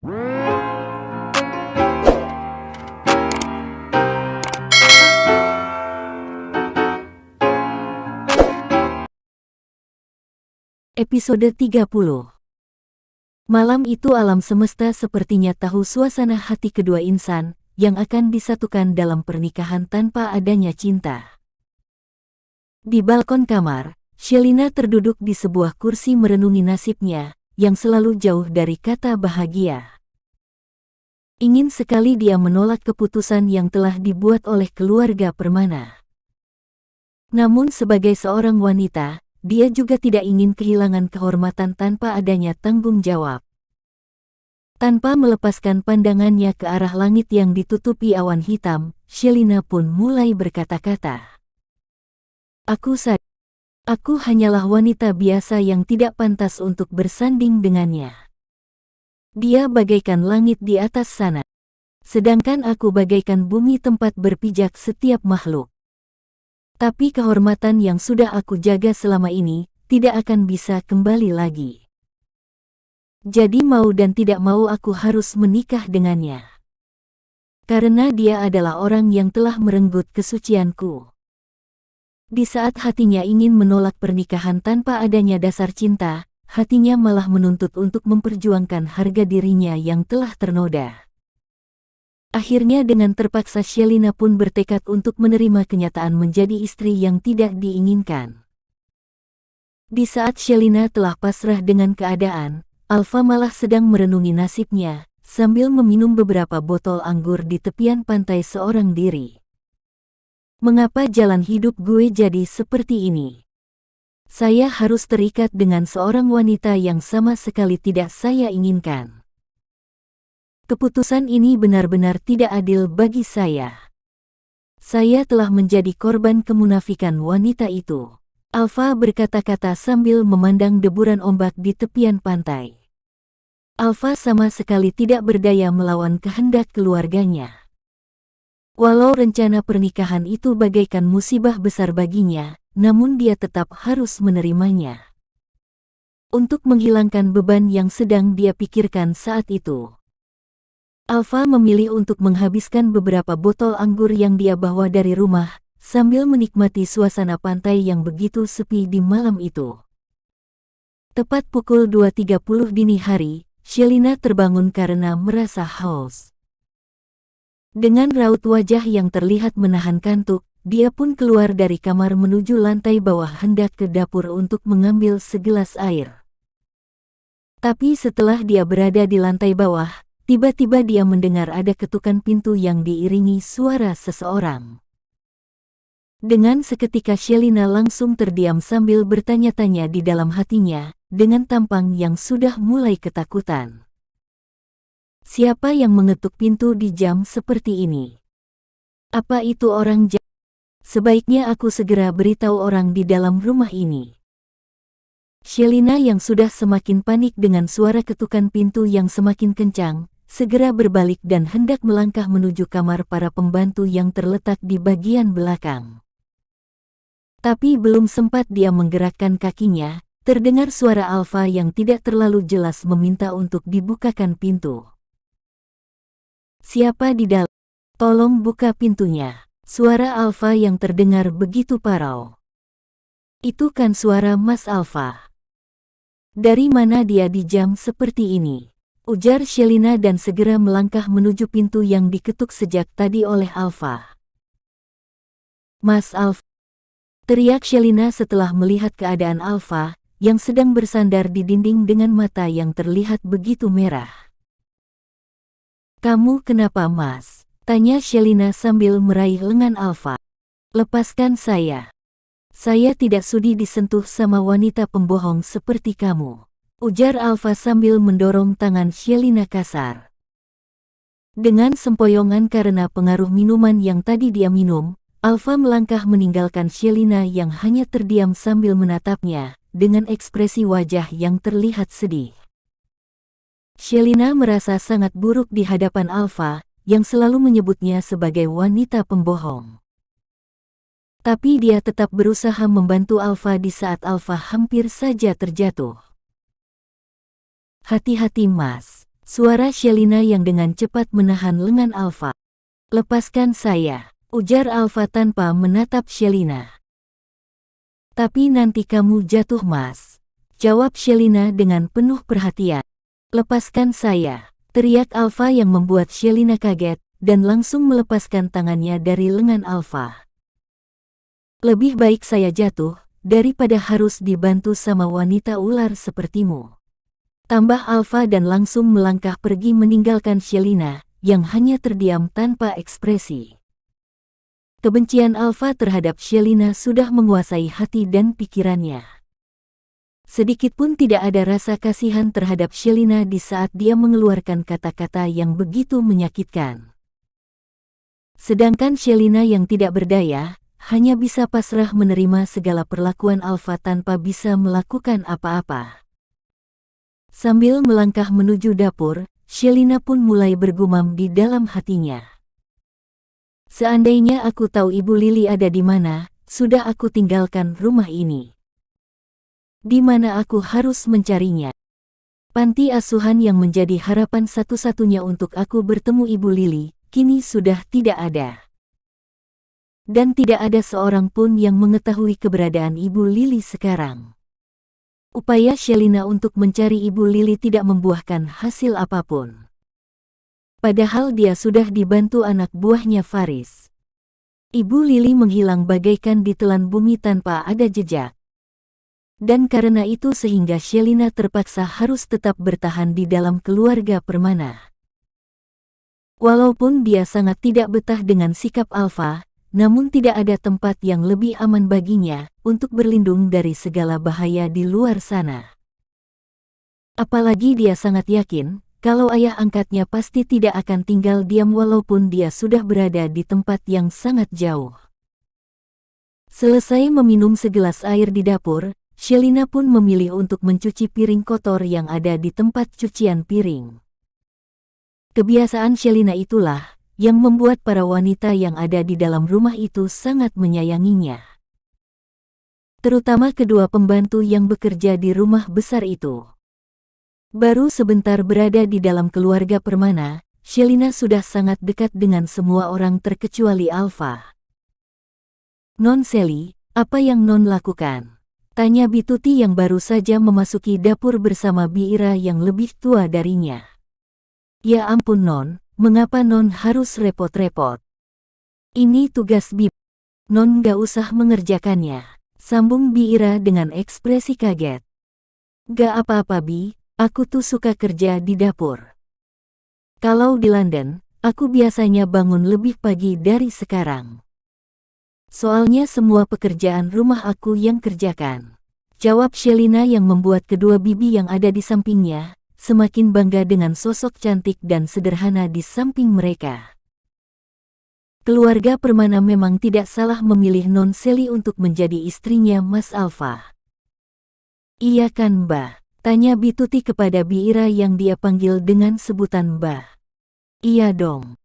Episode 30. Malam itu alam semesta sepertinya tahu suasana hati kedua insan yang akan disatukan dalam pernikahan tanpa adanya cinta. Di balkon kamar, Shelina terduduk di sebuah kursi merenungi nasibnya yang selalu jauh dari kata bahagia. Ingin sekali dia menolak keputusan yang telah dibuat oleh keluarga Permana. Namun sebagai seorang wanita, dia juga tidak ingin kehilangan kehormatan tanpa adanya tanggung jawab. Tanpa melepaskan pandangannya ke arah langit yang ditutupi awan hitam, Shelina pun mulai berkata-kata. Aku hanyalah wanita biasa yang tidak pantas untuk bersanding dengannya. Dia bagaikan langit di atas sana, sedangkan aku bagaikan bumi tempat berpijak setiap makhluk. Tapi kehormatan yang sudah aku jaga selama ini, tidak akan bisa kembali lagi. Jadi mau dan tidak mau aku harus menikah dengannya. Karena dia adalah orang yang telah merenggut kesucianku. Di saat hatinya ingin menolak pernikahan tanpa adanya dasar cinta, hatinya malah menuntut untuk memperjuangkan harga dirinya yang telah ternoda. Akhirnya dengan terpaksa Shelina pun bertekad untuk menerima kenyataan menjadi istri yang tidak diinginkan. Di saat Shelina telah pasrah dengan keadaan, Alfa malah sedang merenungi nasibnya, sambil meminum beberapa botol anggur di tepian pantai seorang diri. Mengapa jalan hidup gue jadi seperti ini? Saya harus terikat dengan seorang wanita yang sama sekali tidak saya inginkan. Keputusan ini benar-benar tidak adil bagi saya. Saya telah menjadi korban kemunafikan wanita itu. Alfa berkata-kata sambil memandang deburan ombak di tepian pantai. Alfa sama sekali tidak berdaya melawan kehendak keluarganya. Walau rencana pernikahan itu bagaikan musibah besar baginya, namun dia tetap harus menerimanya. Untuk menghilangkan beban yang sedang dia pikirkan saat itu, Alfa memilih untuk menghabiskan beberapa botol anggur yang dia bawa dari rumah, sambil menikmati suasana pantai yang begitu sepi di malam itu. Tepat pukul 2.30 dini hari, Shelina terbangun karena merasa haus. Dengan raut wajah yang terlihat menahan kantuk, dia pun keluar dari kamar menuju lantai bawah hendak ke dapur untuk mengambil segelas air. Tapi setelah dia berada di lantai bawah, tiba-tiba dia mendengar ada ketukan pintu yang diiringi suara seseorang. Dengan seketika Shelina langsung terdiam sambil bertanya-tanya di dalam hatinya, dengan tampang yang sudah mulai ketakutan. Siapa yang mengetuk pintu di jam seperti ini? Apa itu orang jahat? Sebaiknya aku segera beritahu orang di dalam rumah ini. Shelina yang sudah semakin panik dengan suara ketukan pintu yang semakin kencang, segera berbalik dan hendak melangkah menuju kamar para pembantu yang terletak di bagian belakang. Tapi belum sempat dia menggerakkan kakinya, terdengar suara Alfa yang tidak terlalu jelas meminta untuk dibukakan pintu. Siapa di dalam? Tolong buka pintunya. Suara Alfa yang terdengar begitu parau. Itu kan suara Mas Alfa. Dari mana dia di jam seperti ini? Ujar Shelina dan segera melangkah menuju pintu yang diketuk sejak tadi oleh Alfa. Mas Alfa, teriak Shelina setelah melihat keadaan Alfa, yang sedang bersandar di dinding dengan mata yang terlihat begitu merah. Kamu kenapa Mas? Tanya Shelina sambil meraih lengan Alfa. Lepaskan saya. Saya tidak sudi disentuh sama wanita pembohong seperti kamu. Ujar Alfa sambil mendorong tangan Shelina kasar. Dengan sempoyongan karena pengaruh minuman yang tadi dia minum, Alfa melangkah meninggalkan Shelina yang hanya terdiam sambil menatapnya, dengan ekspresi wajah yang terlihat sedih. Shelina merasa sangat buruk di hadapan Alfa, yang selalu menyebutnya sebagai wanita pembohong. Tapi dia tetap berusaha membantu Alfa di saat Alfa hampir saja terjatuh. Hati-hati Mas, Suara Shelina yang dengan cepat menahan lengan Alfa. "Lepaskan saya," ujar Alfa tanpa menatap Shelina. "Tapi nanti kamu jatuh, Mas," jawab Shelina dengan penuh perhatian. "Lepaskan saya," teriak Alfa yang membuat Shelina kaget dan langsung melepaskan tangannya dari lengan Alfa. "Lebih baik saya jatuh daripada harus dibantu sama wanita ular sepertimu," tambah Alfa dan langsung melangkah pergi meninggalkan Shelina yang hanya terdiam tanpa ekspresi. Kebencian Alfa terhadap Shelina sudah menguasai hati dan pikirannya. Sedikitpun tidak ada rasa kasihan terhadap Shelina di saat dia mengeluarkan kata-kata yang begitu menyakitkan. Sedangkan Shelina yang tidak berdaya, hanya bisa pasrah menerima segala perlakuan Alfa tanpa bisa melakukan apa-apa. Sambil melangkah menuju dapur, Shelina pun mulai bergumam di dalam hatinya. "Seandainya aku tahu Ibu Lili ada di mana, sudah aku tinggalkan rumah ini. Di mana aku harus mencarinya? Panti asuhan yang menjadi harapan satu-satunya untuk aku bertemu Ibu Lili, kini sudah tidak ada. Dan tidak ada seorang pun yang mengetahui keberadaan Ibu Lili sekarang." Upaya Shelina untuk mencari Ibu Lili tidak membuahkan hasil apapun. Padahal dia sudah dibantu anak buahnya Faris. Ibu Lili menghilang bagaikan ditelan bumi tanpa ada jejak. Dan karena itu sehingga Shelina terpaksa harus tetap bertahan di dalam keluarga Permana. Walaupun dia sangat tidak betah dengan sikap Alfa, namun tidak ada tempat yang lebih aman baginya untuk berlindung dari segala bahaya di luar sana. Apalagi dia sangat yakin kalau ayah angkatnya pasti tidak akan tinggal diam walaupun dia sudah berada di tempat yang sangat jauh. Selesai meminum segelas air di dapur, Shelina pun memilih untuk mencuci piring kotor yang ada di tempat cucian piring. Kebiasaan Shelina itulah yang membuat para wanita yang ada di dalam rumah itu sangat menyayanginya. Terutama kedua pembantu yang bekerja di rumah besar itu. Baru sebentar berada di dalam keluarga Permana, Shelina sudah sangat dekat dengan semua orang terkecuali Alfa. "Non Seli, apa yang Non lakukan?" tanya Bituti yang baru saja memasuki dapur bersama Biira yang lebih tua darinya. "Ya ampun Non, mengapa Non harus repot-repot? Ini tugas Bib. Non gak usah mengerjakannya," sambung Biira dengan ekspresi kaget. "Gak apa-apa Bi, aku tuh suka kerja di dapur. Kalau di London, aku biasanya bangun lebih pagi dari sekarang. Soalnya semua pekerjaan rumah aku yang kerjakan," jawab Shelina yang membuat kedua bibi yang ada di sampingnya semakin bangga dengan sosok cantik dan sederhana di samping mereka. Keluarga Permana memang tidak salah memilih Non Seli untuk menjadi istrinya Mas Alfa. "Iya kan Mbah?" tanya Bituti kepada Biira yang dia panggil dengan sebutan Mbah. "Iya dong.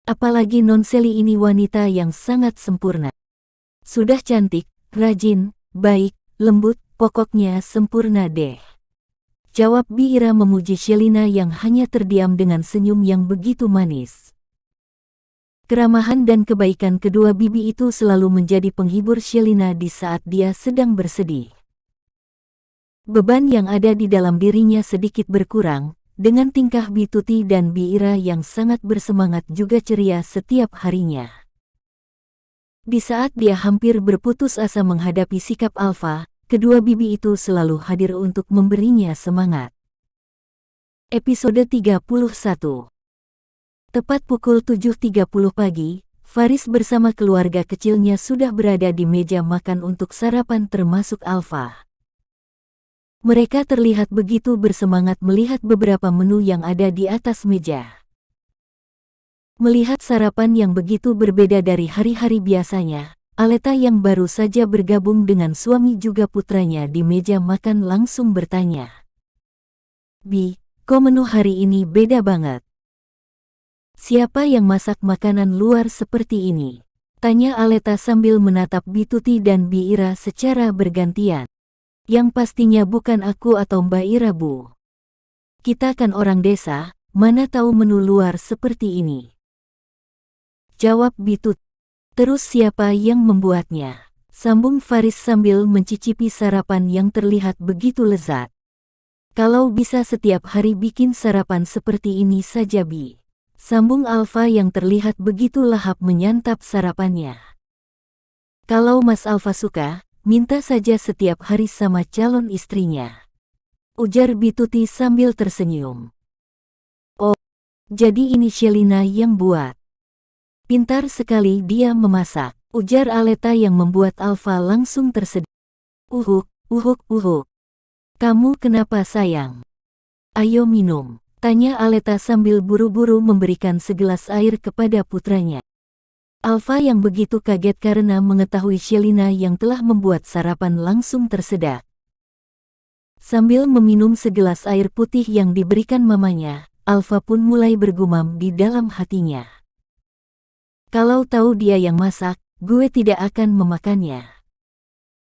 Apalagi Non Seli ini wanita yang sangat sempurna. Sudah cantik, rajin, baik, lembut, pokoknya sempurna deh," jawab Biira memuji Shelina yang hanya terdiam dengan senyum yang begitu manis. Keramahan dan kebaikan kedua bibi itu selalu menjadi penghibur Shelina di saat dia sedang bersedih. Beban yang ada di dalam dirinya sedikit berkurang, dengan tingkah Bituti dan Biira yang sangat bersemangat juga ceria setiap harinya. Di saat dia hampir berputus asa menghadapi sikap Alfa, kedua bibi itu selalu hadir untuk memberinya semangat. Episode 31. Tepat pukul 7.30 pagi, Faris bersama keluarga kecilnya sudah berada di meja makan untuk sarapan termasuk Alfa. Mereka terlihat begitu bersemangat melihat beberapa menu yang ada di atas meja. Melihat sarapan yang begitu berbeda dari hari-hari biasanya, Aleta yang baru saja bergabung dengan suami juga putranya di meja makan langsung bertanya, "Bi, kok menu hari ini beda banget? Siapa yang masak makanan luar seperti ini?" tanya Aleta sambil menatap Bituti dan Biira secara bergantian. "Yang pastinya bukan aku atau Mbak Ira Bu. Kita kan orang desa, mana tahu menu luar seperti ini. Jawab Bitut. Terus siapa yang membuatnya? Sambung Faris sambil mencicipi sarapan yang terlihat begitu lezat. Kalau bisa setiap hari bikin sarapan seperti ini saja Bi. Sambung Alfa yang terlihat begitu lahap menyantap sarapannya. Kalau Mas Alfa suka, minta saja setiap hari sama calon istrinya. Ujar Bituti sambil tersenyum. Oh, jadi ini Shelina yang buat. Pintar sekali dia memasak. Ujar Aleta yang membuat Alfa langsung tersedia. Uhuk. Kamu kenapa sayang? Ayo minum, tanya Aleta sambil buru-buru memberikan segelas air kepada putranya. Alfa yang begitu kaget karena mengetahui Shelina yang telah membuat sarapan langsung tersedak. Sambil meminum segelas air putih yang diberikan mamanya, Alfa pun mulai bergumam di dalam hatinya. Kalau tahu dia yang masak, gue tidak akan memakannya.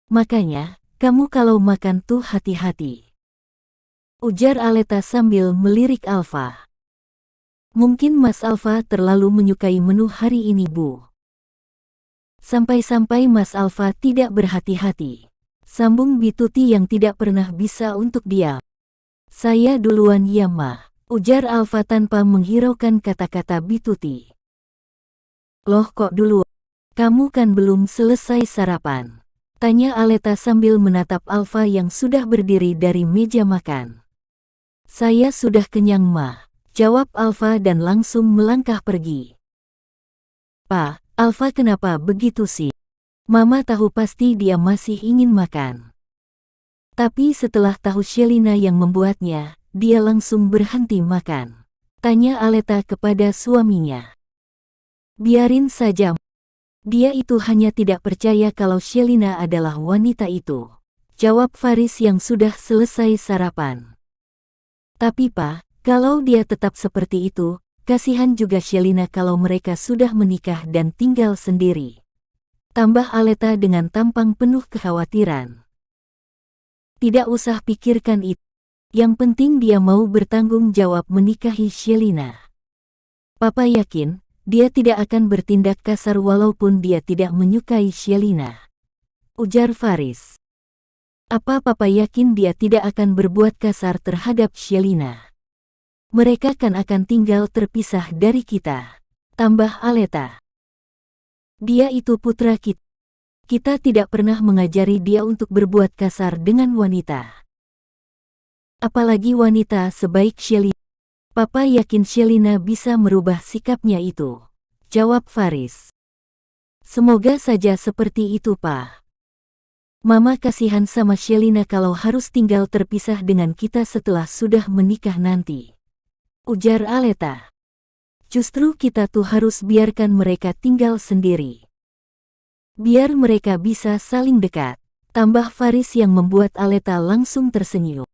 Makanya, kamu kalau makan tuh hati-hati. Ujar Aleta sambil melirik Alfa. Mungkin Mas Alfa terlalu menyukai menu hari ini Bu. Sampai-sampai Mas Alfa tidak berhati-hati. Sambung Bituti yang tidak pernah bisa untuk diam. Saya duluan ya Ma. Ujar Alfa tanpa menghiraukan kata-kata Bituti. Loh kok dulu? Kamu kan belum selesai sarapan. Tanya Aleta sambil menatap Alfa yang sudah berdiri dari meja makan. Saya sudah kenyang Ma. Jawab Alfa dan langsung melangkah pergi. Pa, Alfa kenapa begitu sih? Mama tahu pasti dia masih ingin makan. Tapi setelah tahu Shelina yang membuatnya, dia langsung berhenti makan. Tanya Aleta kepada suaminya. Biarin saja. Dia itu hanya tidak percaya kalau Shelina adalah wanita itu. Jawab Faris yang sudah selesai sarapan. Tapi Pa, kalau dia tetap seperti itu, kasihan juga Shelina kalau mereka sudah menikah dan tinggal sendiri. Tambah Aleta dengan tampang penuh kekhawatiran. Tidak usah pikirkan itu. Yang penting dia mau bertanggung jawab menikahi Shelina. Papa yakin, dia tidak akan bertindak kasar walaupun dia tidak menyukai Shelina. Ujar Faris. Apa Papa yakin dia tidak akan berbuat kasar terhadap Shelina? Mereka kan akan tinggal terpisah dari kita. Tambah Aleta. Dia itu putra kita. Kita tidak pernah mengajari dia untuk berbuat kasar dengan wanita. Apalagi wanita sebaik Shelina. Papa yakin Shelina bisa merubah sikapnya itu. Jawab Faris. Semoga saja seperti itu Pa. Mama kasihan sama Shelina kalau harus tinggal terpisah dengan kita setelah sudah menikah nanti. Ujar Aleta. Justru kita tuh harus biarkan mereka tinggal sendiri. Biar mereka bisa saling dekat. Tambah Faris yang membuat Aleta langsung tersenyum.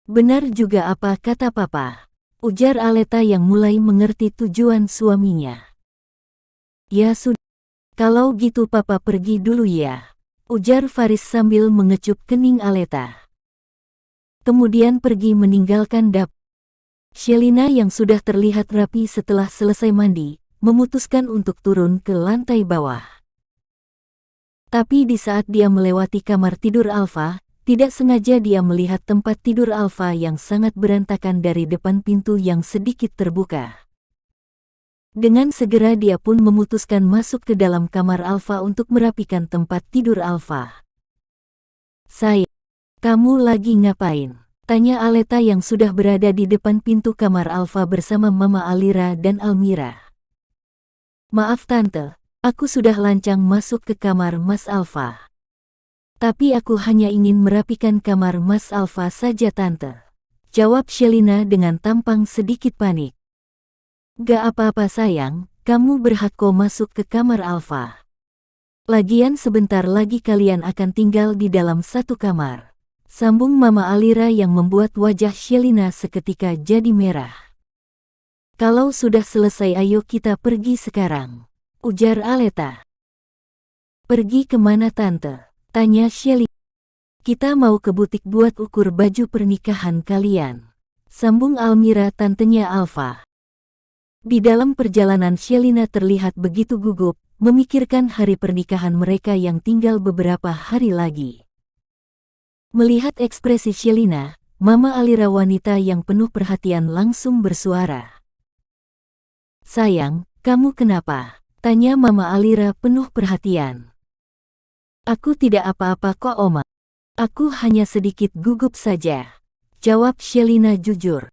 Benar juga apa kata Papa. Ujar Aleta yang mulai mengerti tujuan suaminya. Ya sudah. Kalau gitu Papa pergi dulu ya. Ujar Faris sambil mengecup kening Aleta. Kemudian pergi meninggalkan dapur. Shelina yang sudah terlihat rapi setelah selesai mandi, memutuskan untuk turun ke lantai bawah. Tapi di saat dia melewati kamar tidur Alfa, tidak sengaja dia melihat tempat tidur Alfa yang sangat berantakan dari depan pintu yang sedikit terbuka. Dengan segera dia pun memutuskan masuk ke dalam kamar Alfa untuk merapikan tempat tidur Alfa. Sayang, kamu lagi ngapain? Tanya Aleta yang sudah berada di depan pintu kamar Alfa bersama Mama Alira dan Almira. Maaf Tante, aku sudah lancang masuk ke kamar Mas Alfa. Tapi aku hanya ingin merapikan kamar Mas Alfa saja Tante. Jawab Shelina dengan tampang sedikit panik. Gak apa-apa sayang, kamu berhak kok masuk ke kamar Alfa. Lagian sebentar lagi kalian akan tinggal di dalam satu kamar. Sambung Mama Alira yang membuat wajah Shelina seketika jadi merah. Kalau sudah selesai ayo kita pergi sekarang. Ujar Aleta. Pergi kemana Tante? Tanya Shelly. Kita mau ke butik buat ukur baju pernikahan kalian. Sambung Almira tantenya Alfa. Di dalam perjalanan Shelina terlihat begitu gugup, memikirkan hari pernikahan mereka yang tinggal beberapa hari lagi. Melihat ekspresi Shelina, Mama Alira wanita yang penuh perhatian langsung bersuara. "Sayang, kamu kenapa?" tanya Mama Alira penuh perhatian. "Aku tidak apa-apa kok Oma. Aku hanya sedikit gugup saja," jawab Shelina jujur.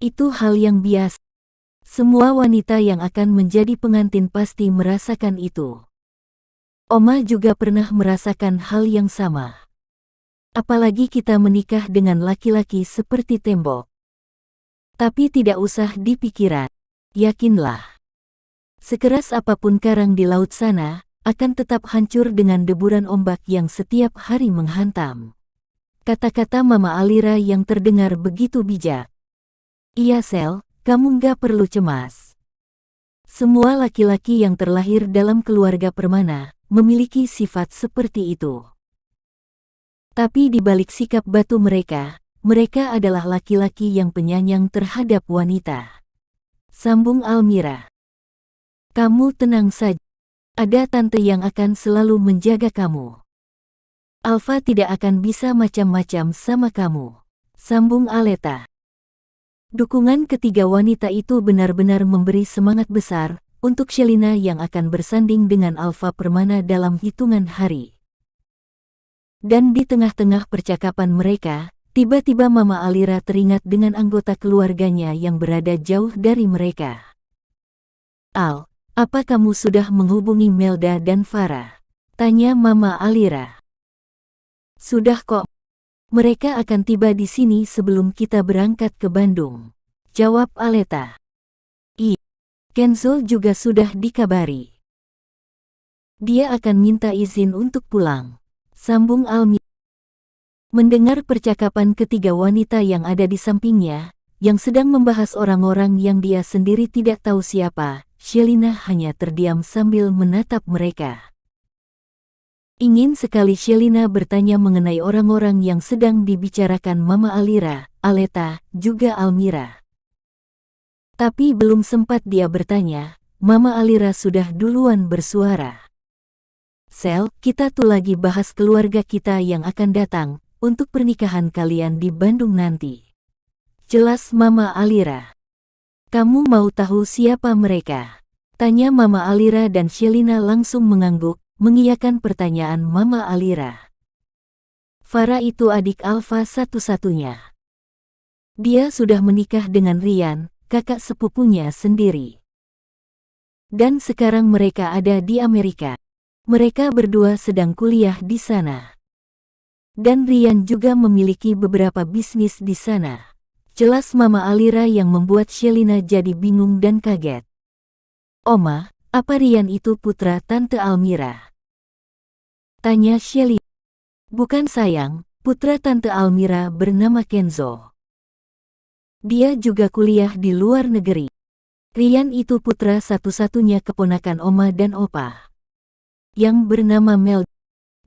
"Itu hal yang biasa. Semua wanita yang akan menjadi pengantin pasti merasakan itu. Oma juga pernah merasakan hal yang sama. Apalagi kita menikah dengan laki-laki seperti tembok. Tapi tidak usah dipikiran. Yakinlah. Sekeras apapun karang di laut sana, akan tetap hancur dengan deburan ombak yang setiap hari menghantam." Kata-kata Mama Alira yang terdengar begitu bijak. "Iya Sel, kamu nggak perlu cemas. Semua laki-laki yang terlahir dalam keluarga permana memiliki sifat seperti itu. Tapi di balik sikap batu mereka adalah laki-laki yang penyayang terhadap wanita," sambung Almira. "Kamu tenang saja. Ada tante yang akan selalu menjaga kamu. Alfa tidak akan bisa macam-macam sama kamu," sambung Aleta. Dukungan ketiga wanita itu benar-benar memberi semangat besar untuk Shelina yang akan bersanding dengan Alfa Permana dalam hitungan hari. Dan di tengah-tengah percakapan mereka, tiba-tiba Mama Alira teringat dengan anggota keluarganya yang berada jauh dari mereka. "Al, apa kamu sudah menghubungi Melda dan Farah?" tanya Mama Alira. "Sudah kok. Mereka akan tiba di sini sebelum kita berangkat ke Bandung," jawab Aleta. Kenzo juga sudah dikabari. Dia akan minta izin untuk pulang," sambung Almi. Mendengar percakapan ketiga wanita yang ada di sampingnya, yang sedang membahas orang-orang yang dia sendiri tidak tahu siapa, Shelina hanya terdiam sambil menatap mereka. Ingin sekali Shelina bertanya mengenai orang-orang yang sedang dibicarakan Mama Alira, Aleta, juga Almira. Tapi belum sempat dia bertanya, Mama Alira sudah duluan bersuara. "Sel, kita tuh lagi bahas keluarga kita yang akan datang untuk pernikahan kalian di Bandung nanti," jelas Mama Alira. "Kamu mau tahu siapa mereka?" tanya Mama Alira dan Shelina langsung mengangguk, mengiyakan pertanyaan Mama Alira. "Farah itu adik Alfa satu-satunya. Dia sudah menikah dengan Rian, kakak sepupunya sendiri. Dan sekarang mereka ada di Amerika. Mereka berdua sedang kuliah di sana. Dan Rian juga memiliki beberapa bisnis di sana," jelas Mama Alira yang membuat Shelina jadi bingung dan kaget. "Oma, apa Rian itu putra Tante Almira?" tanya Shelly. "Bukan sayang, putra Tante Almira bernama Kenzo. Dia juga kuliah di luar negeri. Rian itu putra satu-satunya keponakan Oma dan Opa, yang bernama Mel.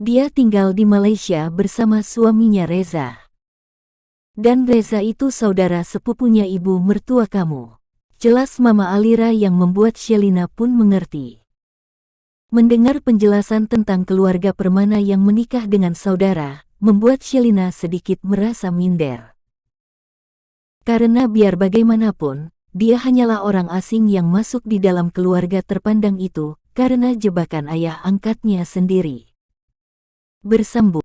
Dia tinggal di Malaysia bersama suaminya Reza. Dan Reza itu saudara sepupunya ibu mertua kamu," jelas Mama Alira yang membuat Shelina pun mengerti. Mendengar penjelasan tentang keluarga Permana yang menikah dengan saudara, membuat Shelina sedikit merasa minder. Karena biar bagaimanapun, dia hanyalah orang asing yang masuk di dalam keluarga terpandang itu, karena jebakan ayah angkatnya sendiri. Bersambung.